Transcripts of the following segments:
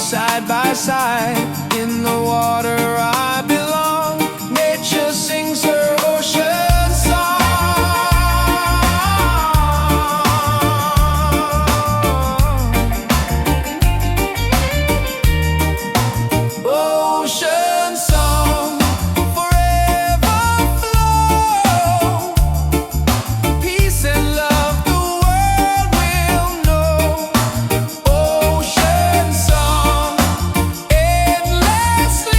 side by side. In the water I belong. Nature sings her ocean song. Ocean song, forever flow. Peace and love the world will know. Ocean song, endlessly.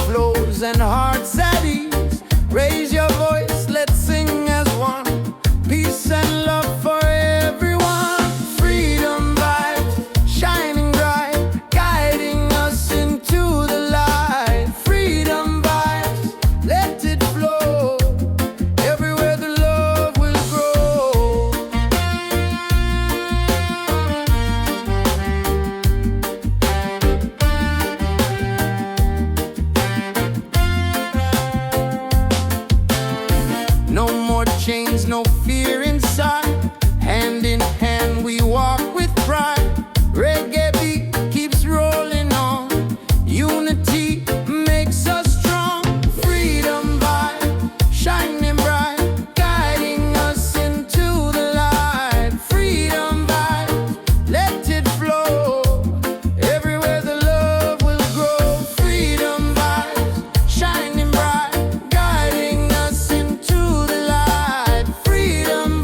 flows and hearts at ease. Raise your voice, let's sing as one. Peace and love for everyone. Freedom vibes, shining bright, guiding us into the light. Freedom vibes, let it flow. Everywhere the love will grow. No more chains, no fear inside. Hand in hand we walk with pride. Reggae beat keeps rolling on. Unity makes us strong. Freedom vibe, shining bright, guiding us into the light. Freedom vibe, let it flow. Everywhere the love will grow. Freedom vibes, shining bright, guiding us into the light. Freedom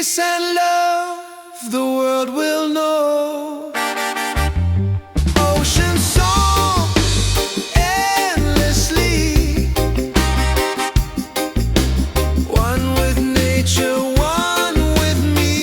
peace and love the world will know. Ocean song endlessly, one with nature, one with me.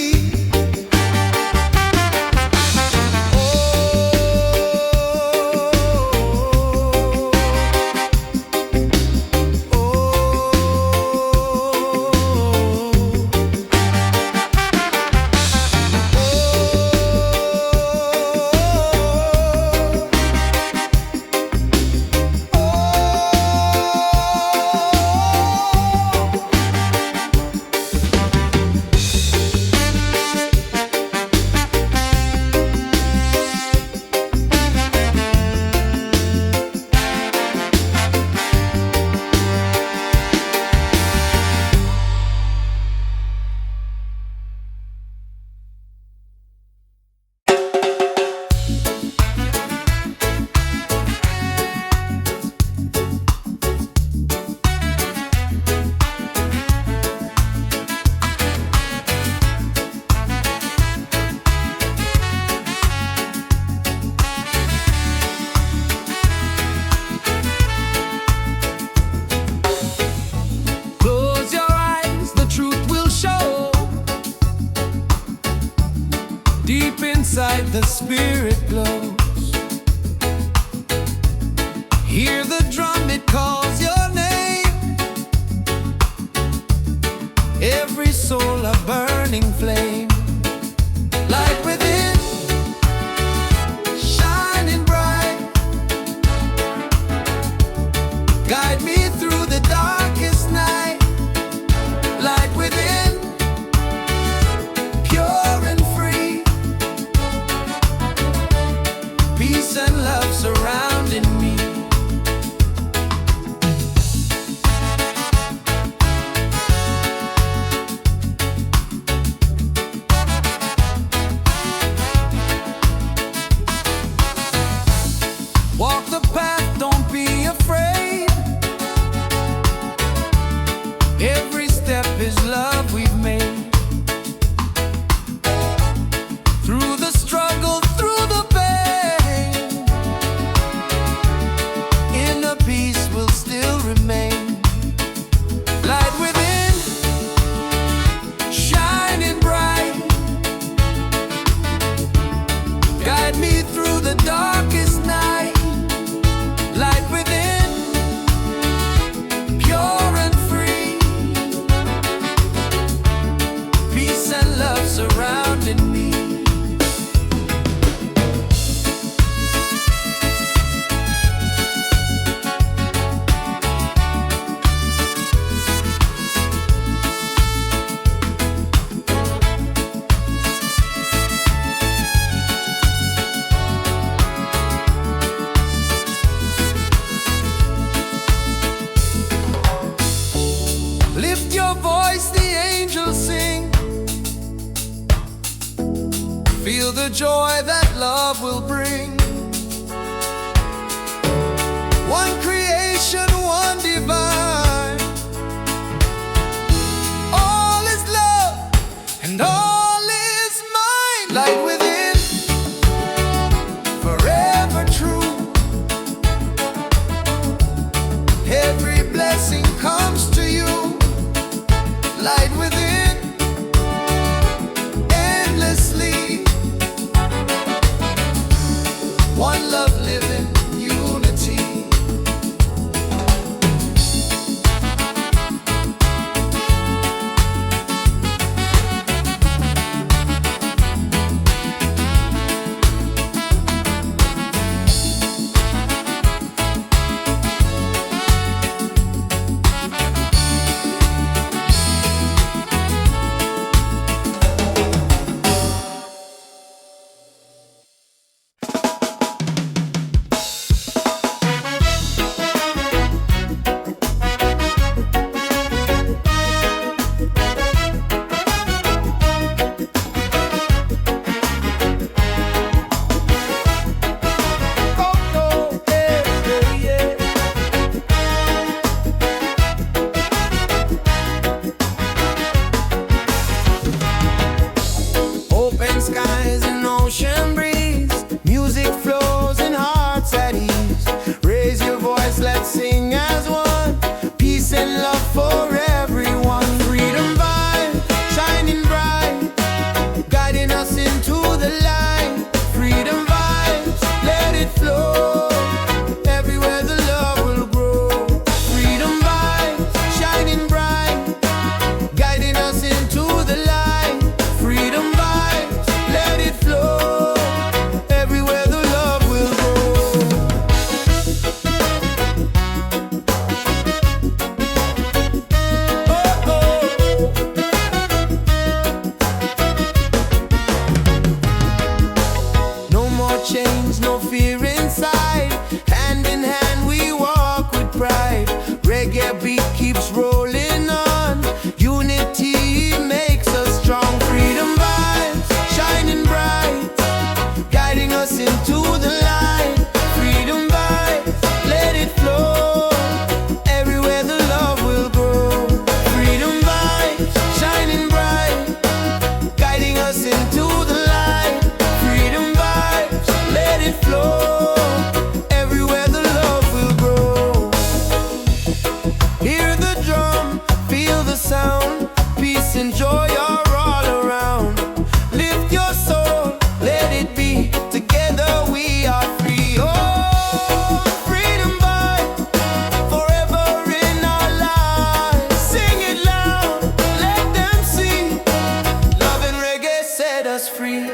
Deep inside the spirit glows. Hear the drum, it calls your name. Every soul a burning flame. Light within, shining bright. Guide me through the darkest night. Light within, pure and free. Peace and love surrounding me. Walk the path, don't be afraid. Every step is love we've made. Through the struggle, through the pain, inner peace will still remain. Light within, shining bright. Guide me through the darkest night. Light within, pure and free. Peace and love surrounding me. Lift your voice, the angels sing. Feel the joy that love will bring. One creation, one divine. All is love and all is mine. Light within, forever true. Every blessing comes to you. Light within, endlessly. joy are all around. Lift your soul, let it be. Together we are free. Oh, freedom vibe, forever in our lives. Sing it loud, let them see. Love and reggae set us free.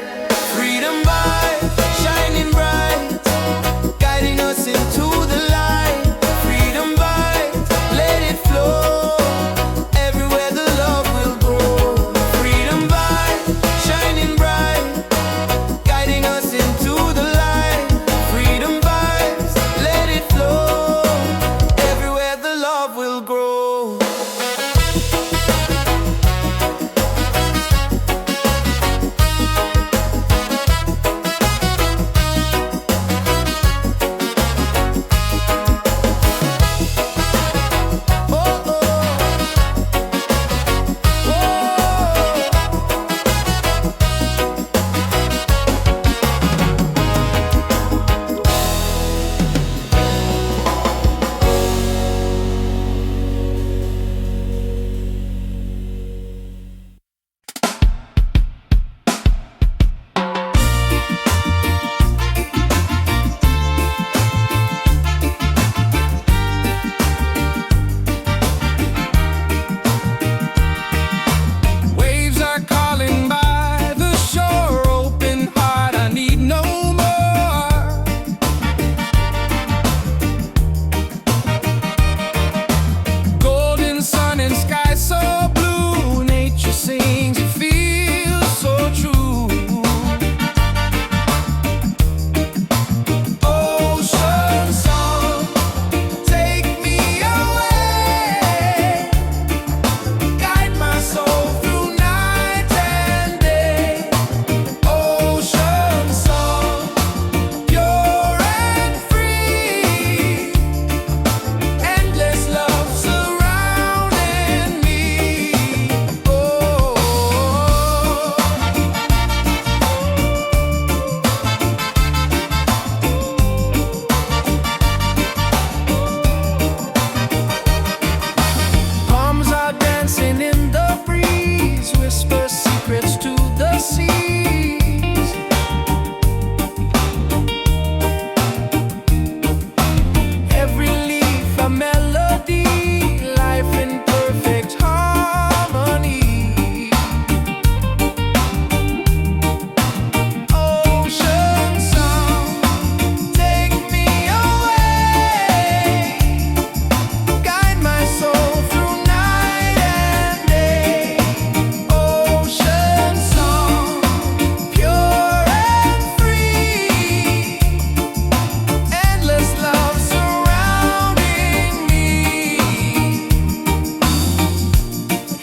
Freedom vibe, shining bright, guiding us into the light. Freedom vibe, let it flow. Everywhere the love will grow. Freedom vibe, shining bright, guiding us into the light. Freedom vibes, let it flow. Everywhere the love will grow. Waves are calling by the shore. Open heart, I need no more. Golden sun and sky so blue. Nature sings, it feels so true. Ocean song, take me away. Guide my soul through night and day. Ocean song, pure and free. Endless love surrounding me. Oh, palms are dancing in the breeze. Whisper secrets to the seas. Every leaf a melody, life in perfect harmony. Ocean song, take me away. Guide my soul through night and day. Ocean song, pure and free. Endless love surrounding me.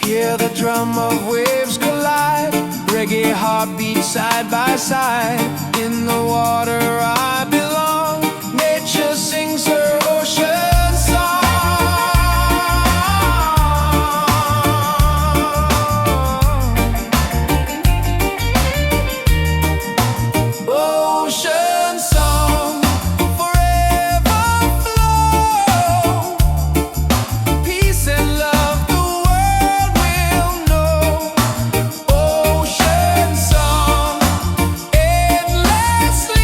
Hear the drum of waves collide. Reggae heartbeat side by side. In the water I belong. Nature sings her ocean song. Ocean song, forever flow. Peace and love the world will know. Ocean song, endlessly.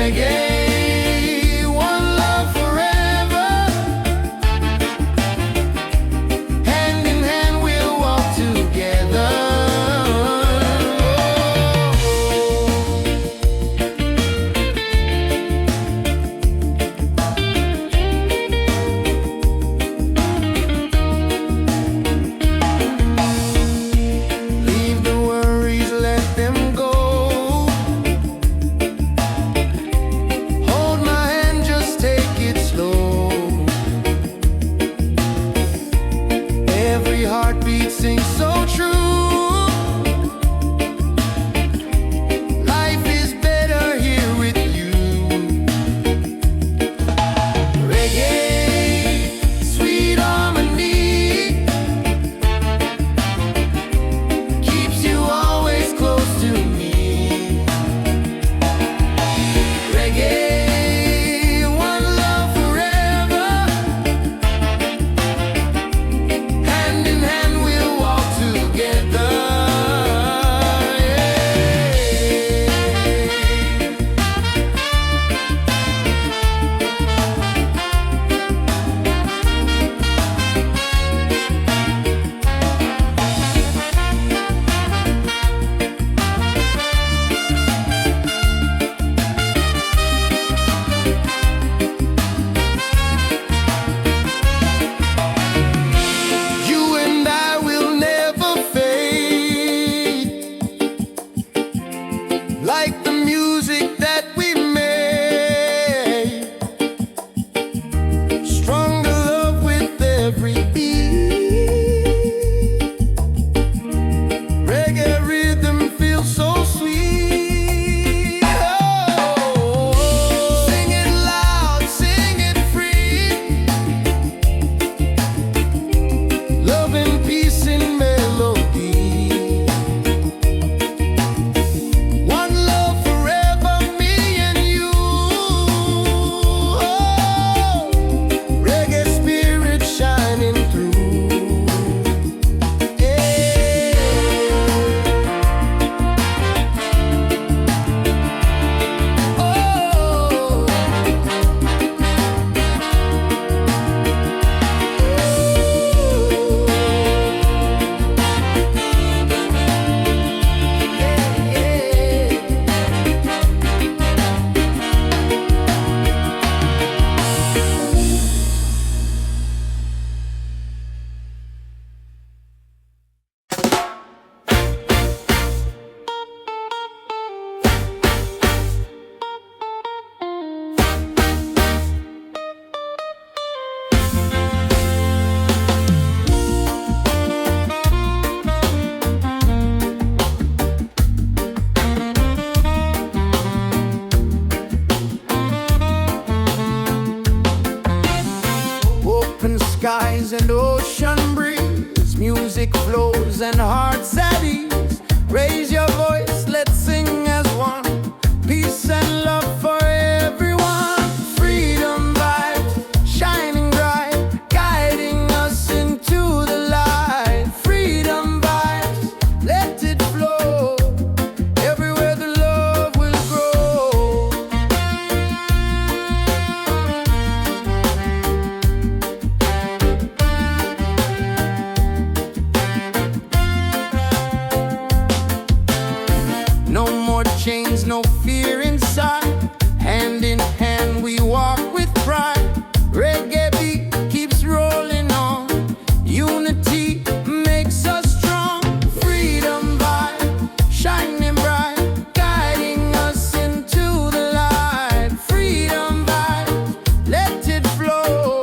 Reggae, one love forever. Hand in hand we'll walk together. Leave the worries, let them go. Hold my hand, just take it slow. Every heartbeat sings so true. Life is better here with you. Reggae, sweet harmony, keeps you always close to me. Reggae, one love forever. Hand in hand we'll walk together. You and I will never fade, like the music that we made. Stronger love with every beat. Reggae rhythm feels so sweet. Oh, sing it loud, sing it free. Love and peace in melody. One love forever, me and you. Oh, reggae spirit shining through. Yeah. Open skies and ocean breeze, music flows and hearts at ease. Raise your voice, let's sing as one. Peace and love for everyone. Freedom vibes, shining bright, guiding us into the light. Freedom vibes, let it flow. Everywhere the love will grow. No more chains, no fear inside. Hand in hand we walk with pride. Reggae beat keeps rolling on. Unity makes us strong. Freedom vibe, shining bright, guiding us into the light. Freedom vibe, let it flow.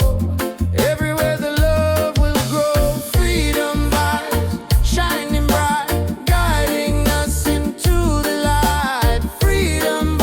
Everywhere the love will grow. Freedom vibes, shining bright, guiding us into the light. Freedom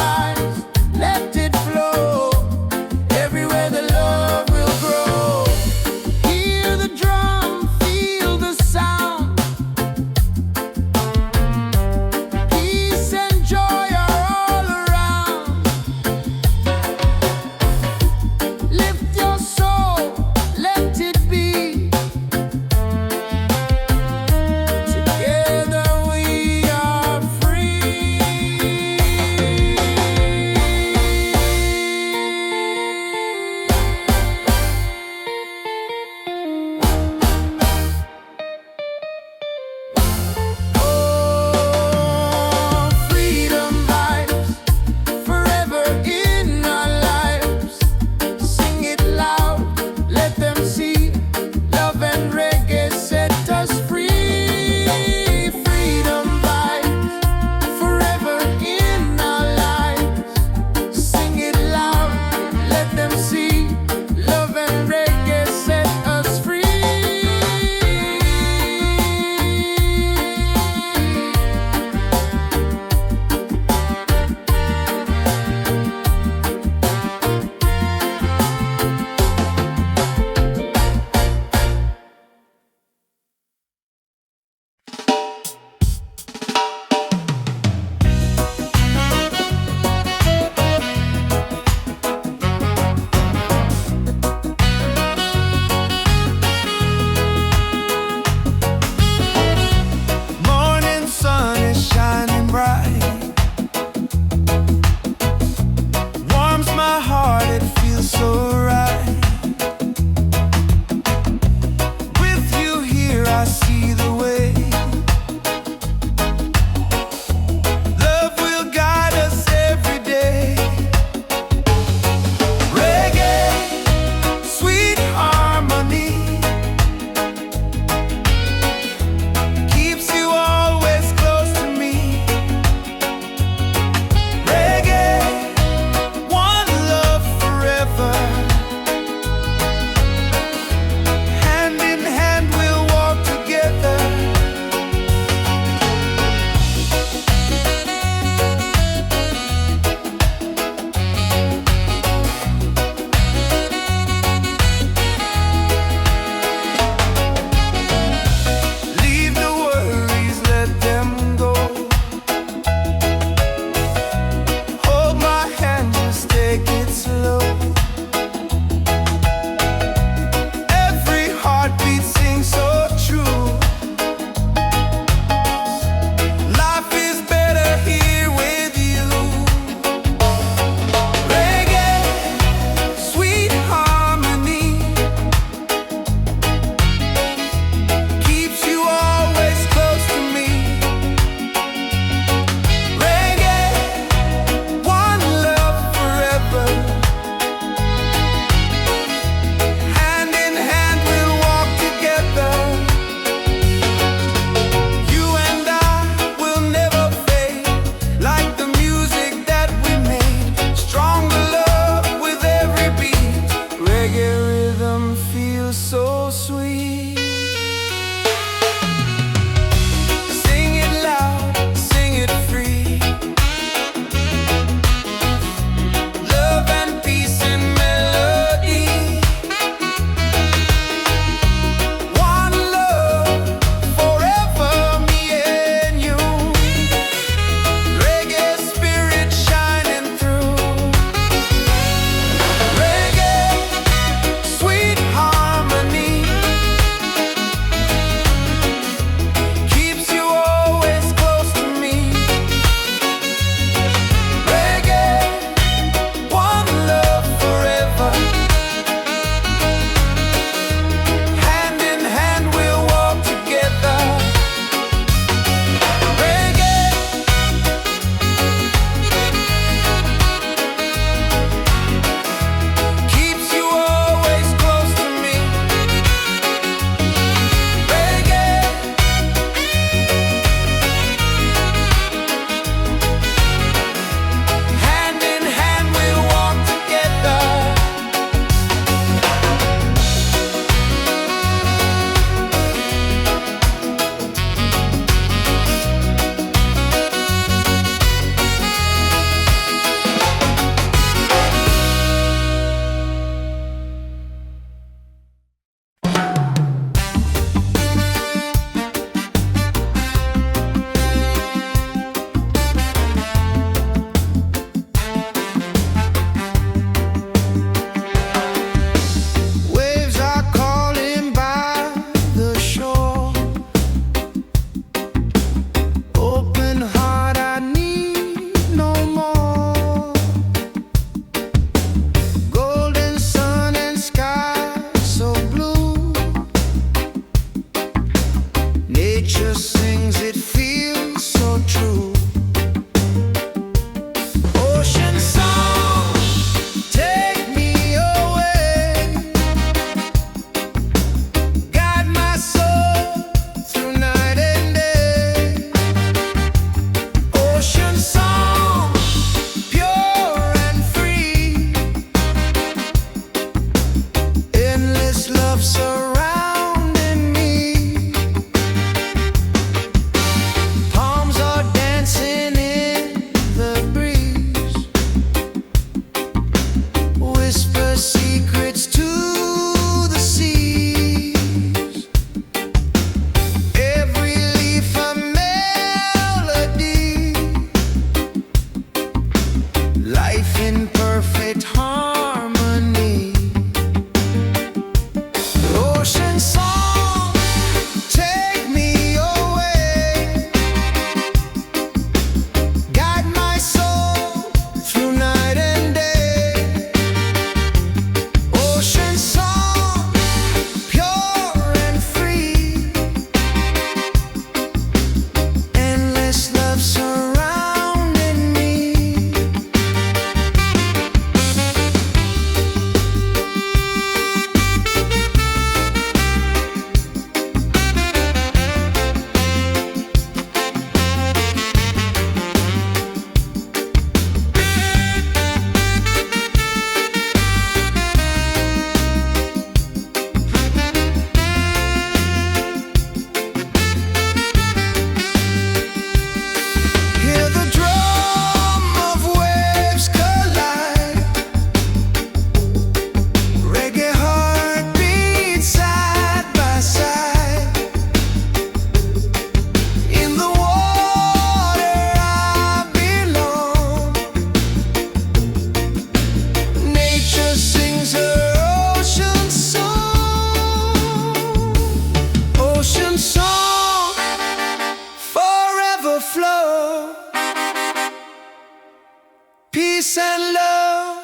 peace and love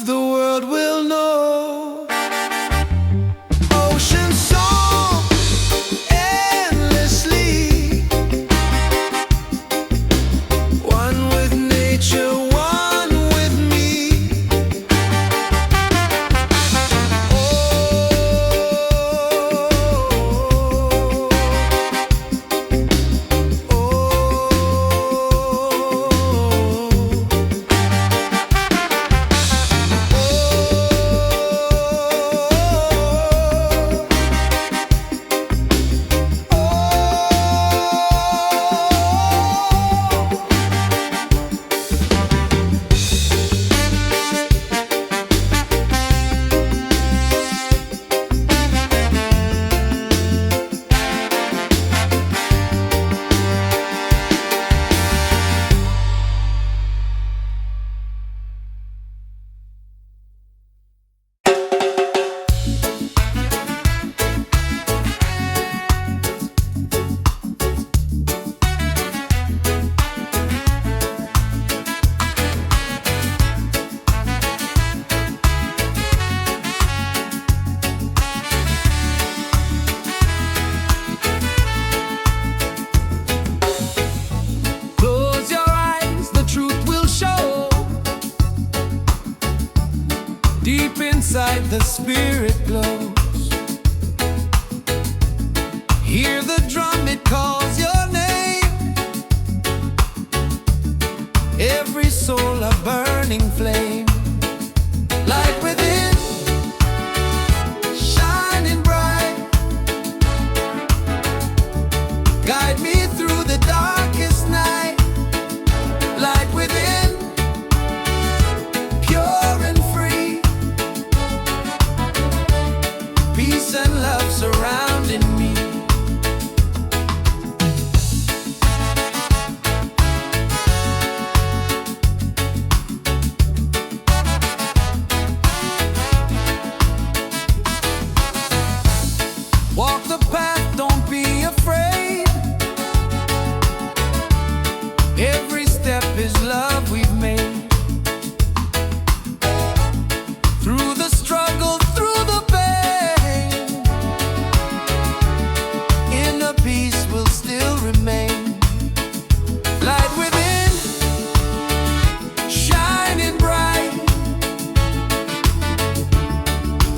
the world will know. Ocean song endlessly, one with nature, one with me. Deep inside the spirit glows. Hear the drum, it calls your name. Every soul a burning flame. Light within, shining bright. Guide me through the darkest night. Light within, pure and free. Peace and love surrounding me. Walk the path, don't be afraid. Every step is love we've made. Through the struggle, through the pain, inner peace will still remain. Light within, shining bright.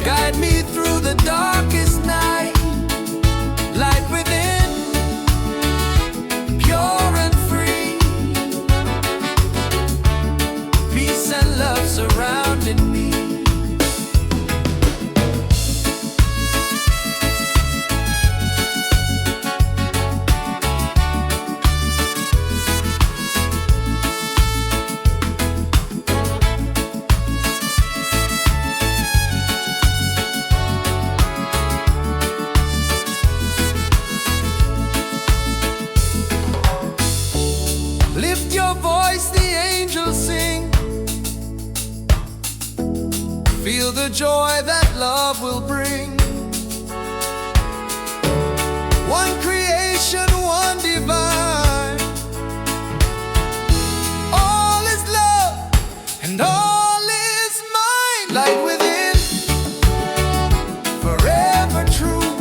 Guide me through the darkest night. Light within, pure and free. Peace and love surrounding me. Lift your voice, the angels sing. Feel the joy that love will bring. One creation, one divine. All is love and all is mine. Light within, forever true.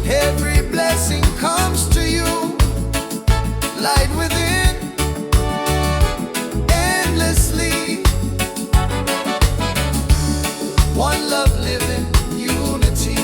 Every blessing comes to you. Light within, endlessly. One love living, unity.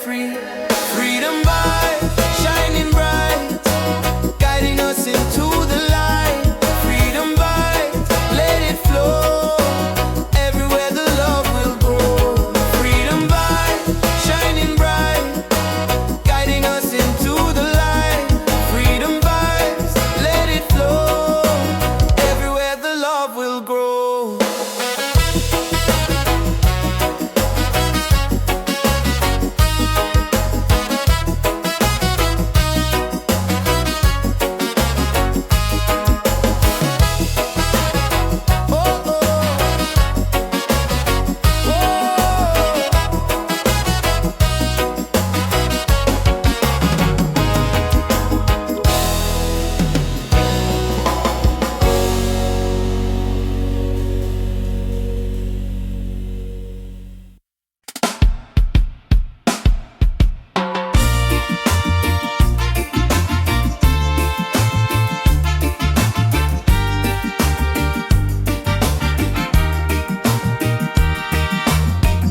free. Freedom vibes shining bright, guiding us into the light. Freedom vibes, let it flow. Everywhere the love will grow. Freedom vibes shining bright, guiding us into the light. Freedom vibes, let it flow. Everywhere the love will grow.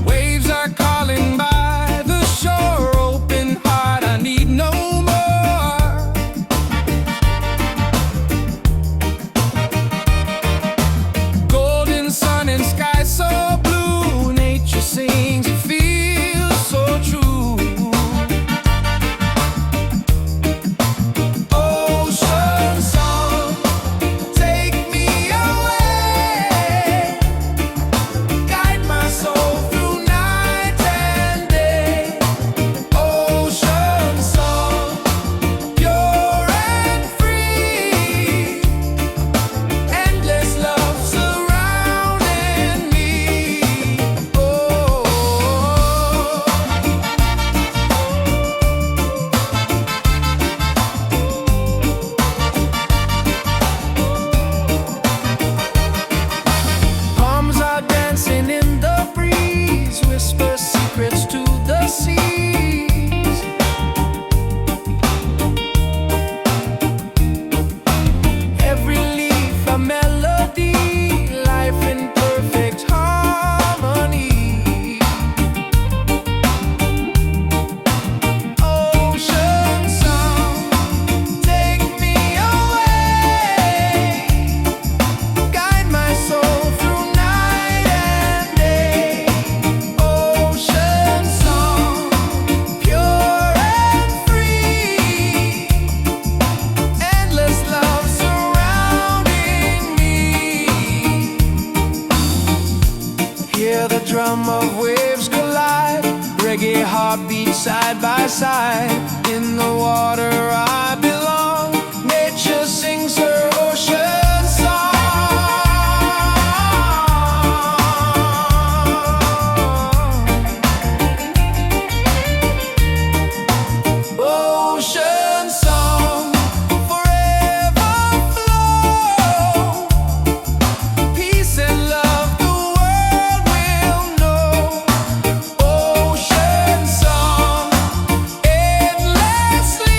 Waves are calling by the shore, open heart, I need no more. Golden sun and sky so blue, nature sings, it feels so true. Ocean song, take me away, guide my soul through night and day. Ocean song, pure and free, endless love surrounding me. Oh, palms are dancing in the breeze, whisper secrets to the seas. Every leaf a melody, life in perfect harmony. Ocean song, take me away, guide my soul through night and day. Ocean song, pure and free, endless love surrounding me. Hear the drum of waves collide, reggae heartbeat side by side. In the water I belong, nature sings her ocean song. Ocean song, forever flow, peace and love the world will know. Ocean song, endlessly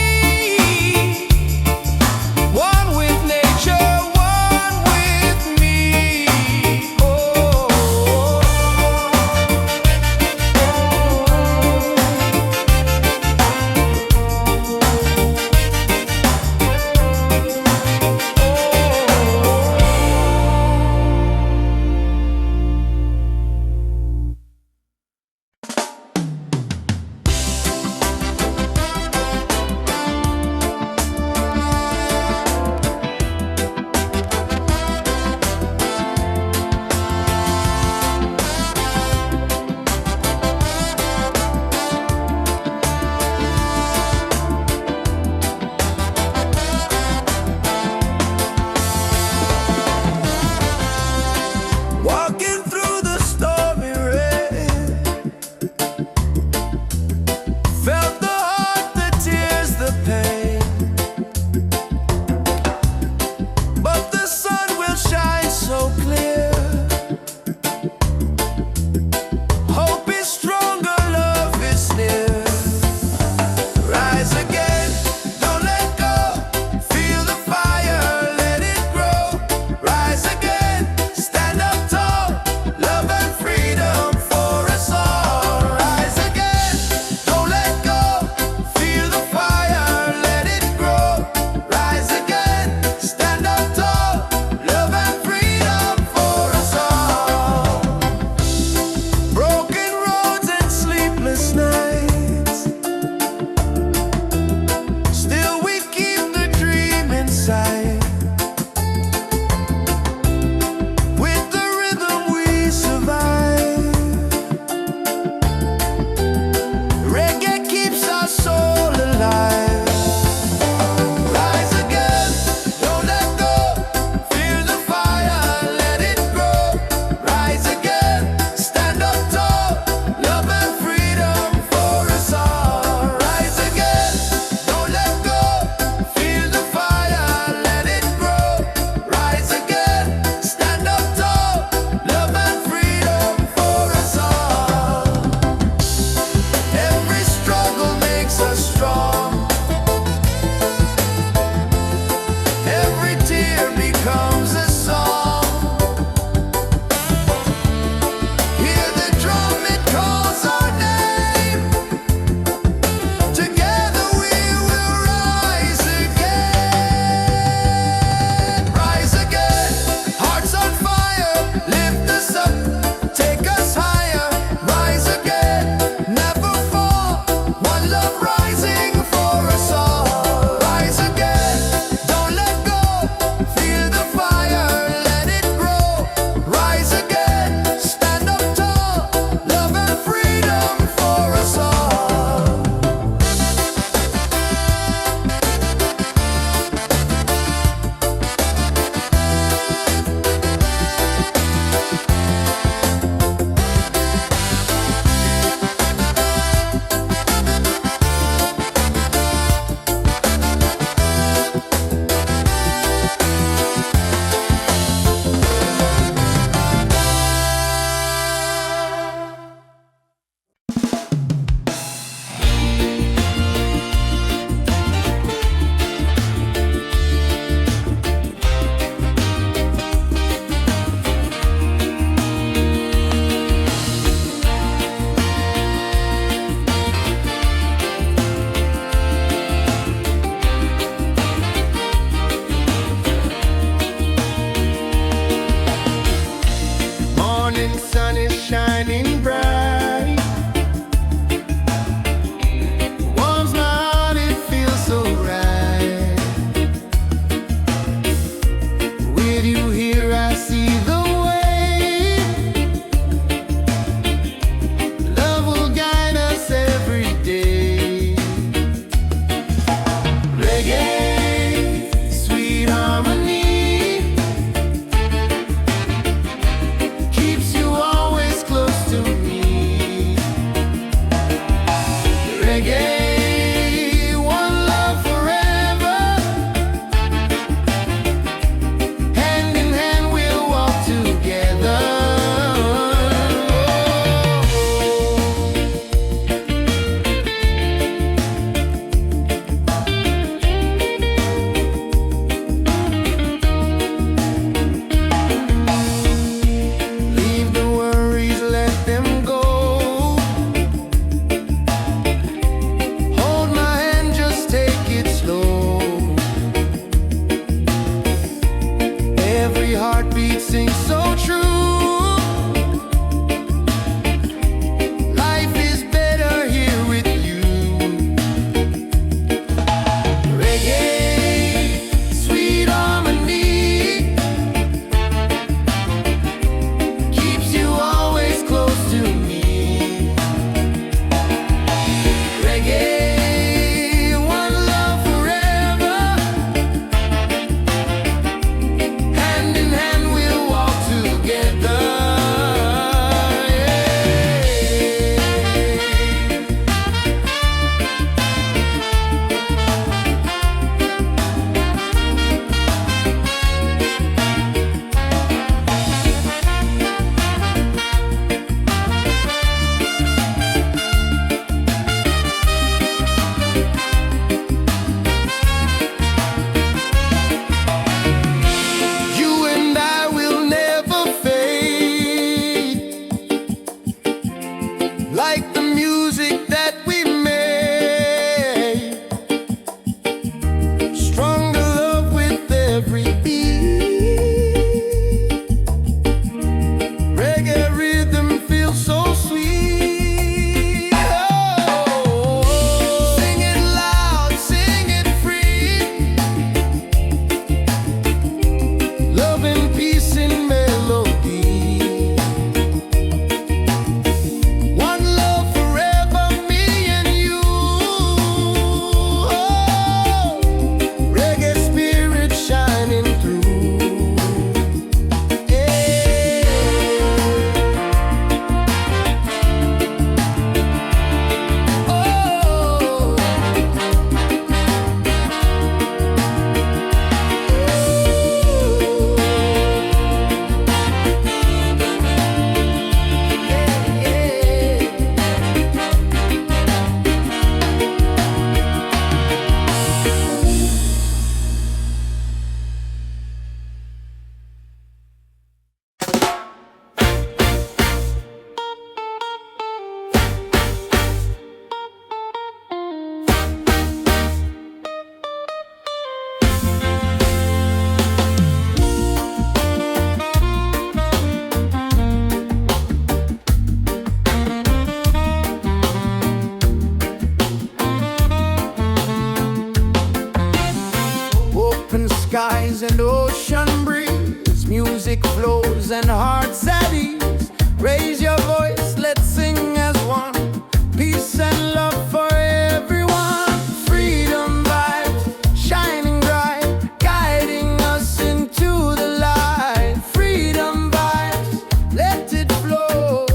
flows and hearts at ease. Raise your voice, let's sing as one. Peace and love for everyone. Freedom vibes, shining bright, guiding us into the light. Freedom vibes, let it flow.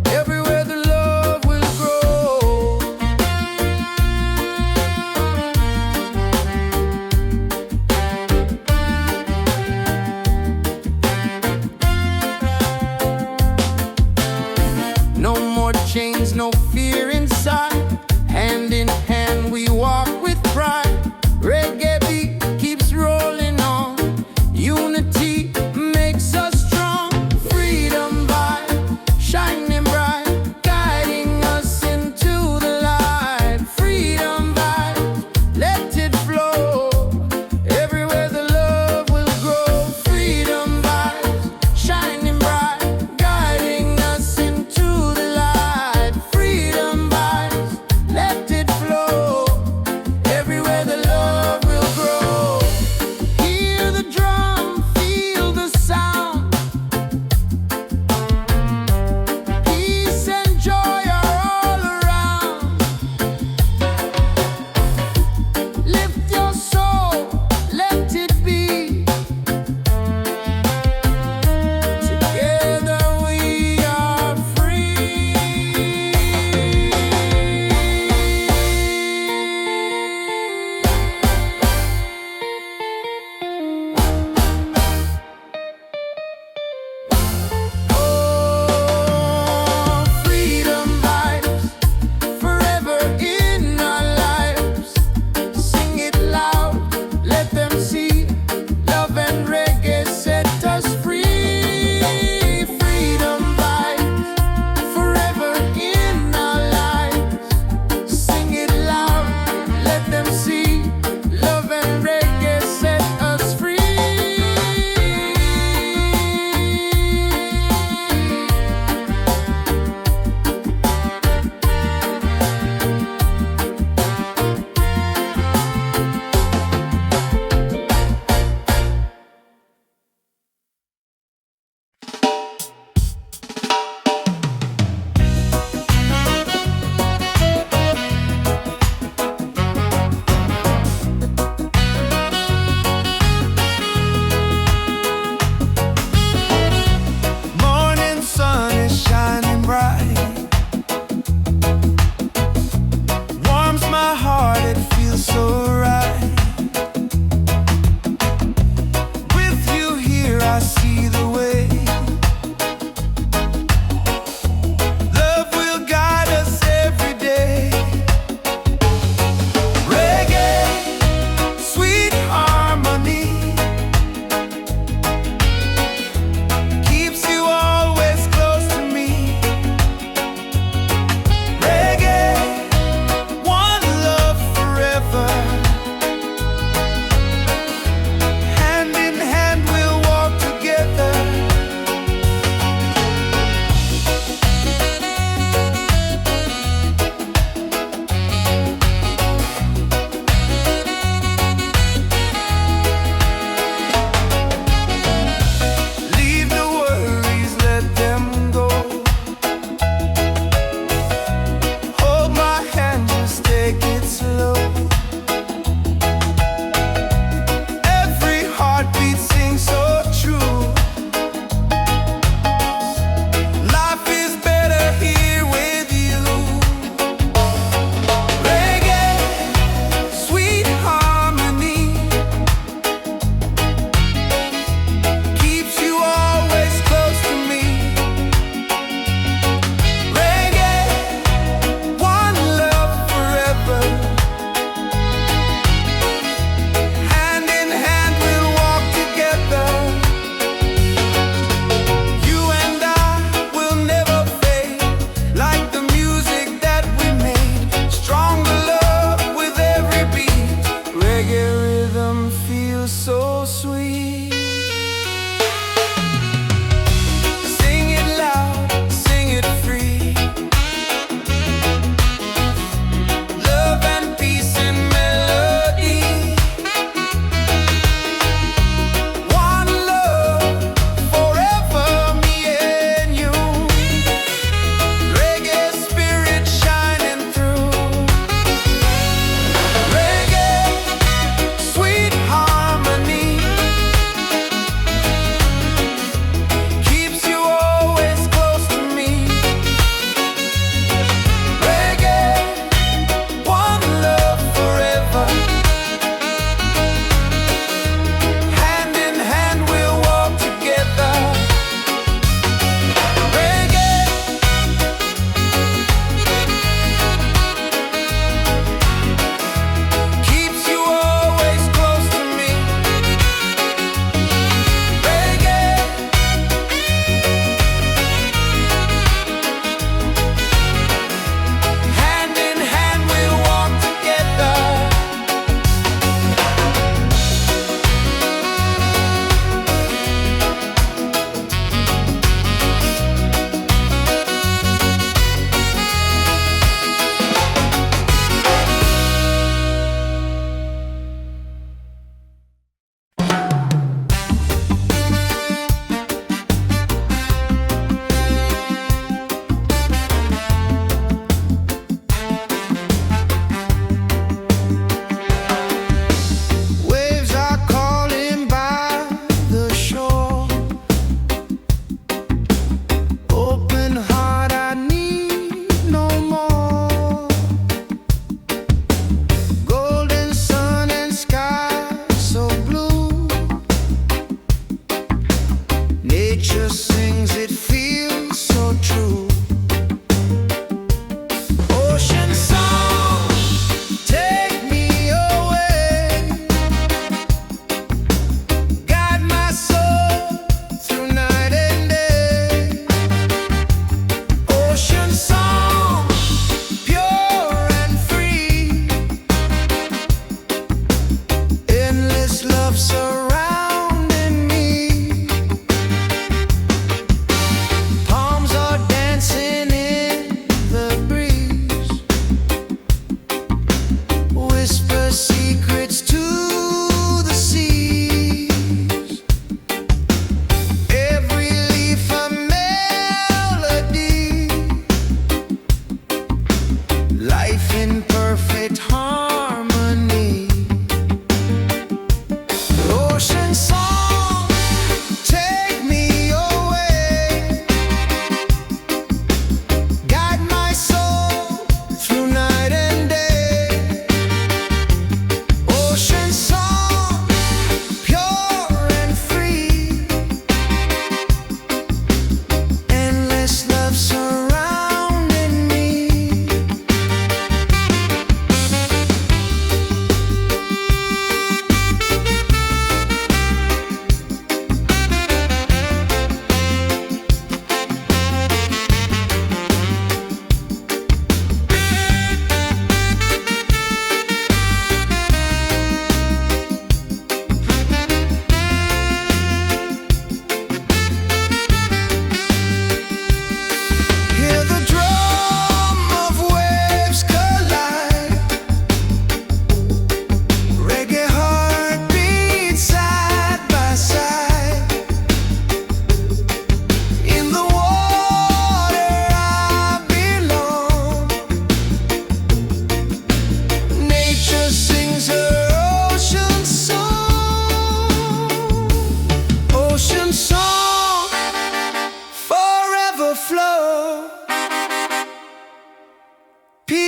Everywhere the love will grow. No more chains, no fear inside. Hand in hand we walk with pride. Reggae beat keeps rolling on. Unity makes us strong. Freedom vibe, shining bright, guiding us into the light. Freedom vibe, let it flow. Everywhere the love will grow. Freedom vibes, shining bright, guiding us into the light. Freedom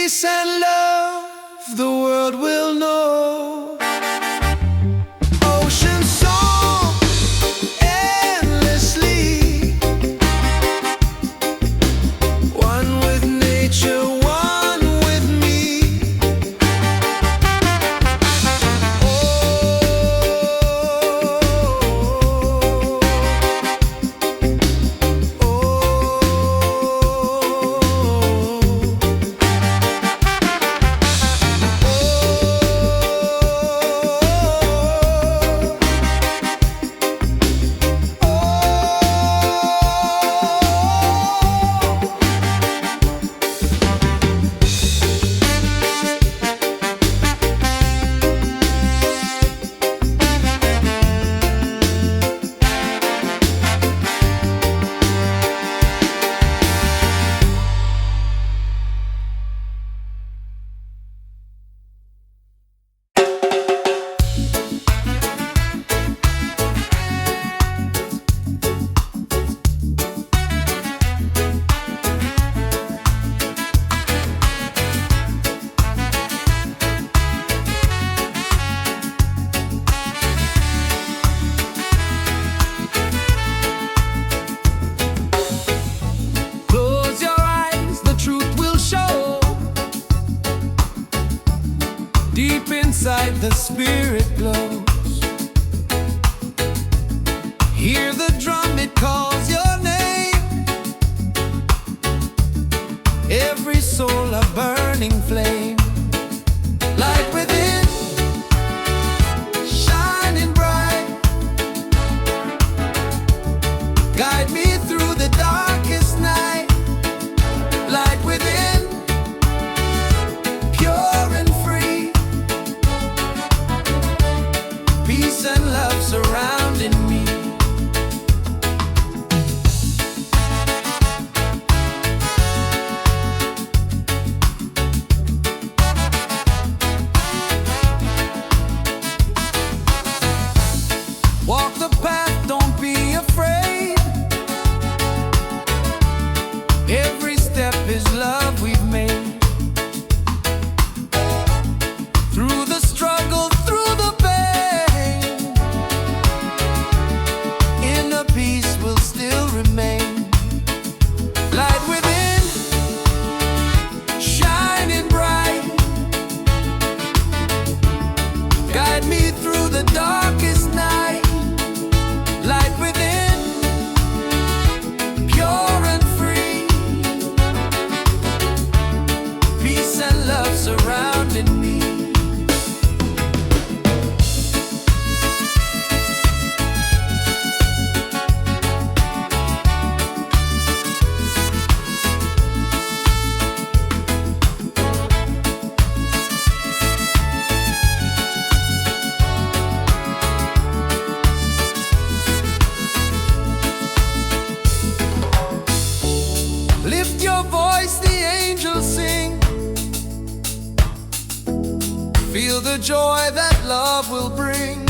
peace and love the world will know. Ocean song endlessly, one with nature, one with me. Deep inside the spirit glows. Hear the drum, it calls your name. Every soul a burning flame. Light within, shining bright. Guide me through the darkest night. Light within, pure and free. Peace and love surrounding me. Walk the path, don't be afraid. Every step is love we've made. Through the struggle, through the pain, inner peace will still remain. Light within, shining bright. Guide me through the darkest night. Light within, pure and free. Peace and love surrounding me. Lift your voice, the angels sing. Feel the joy that love will bring.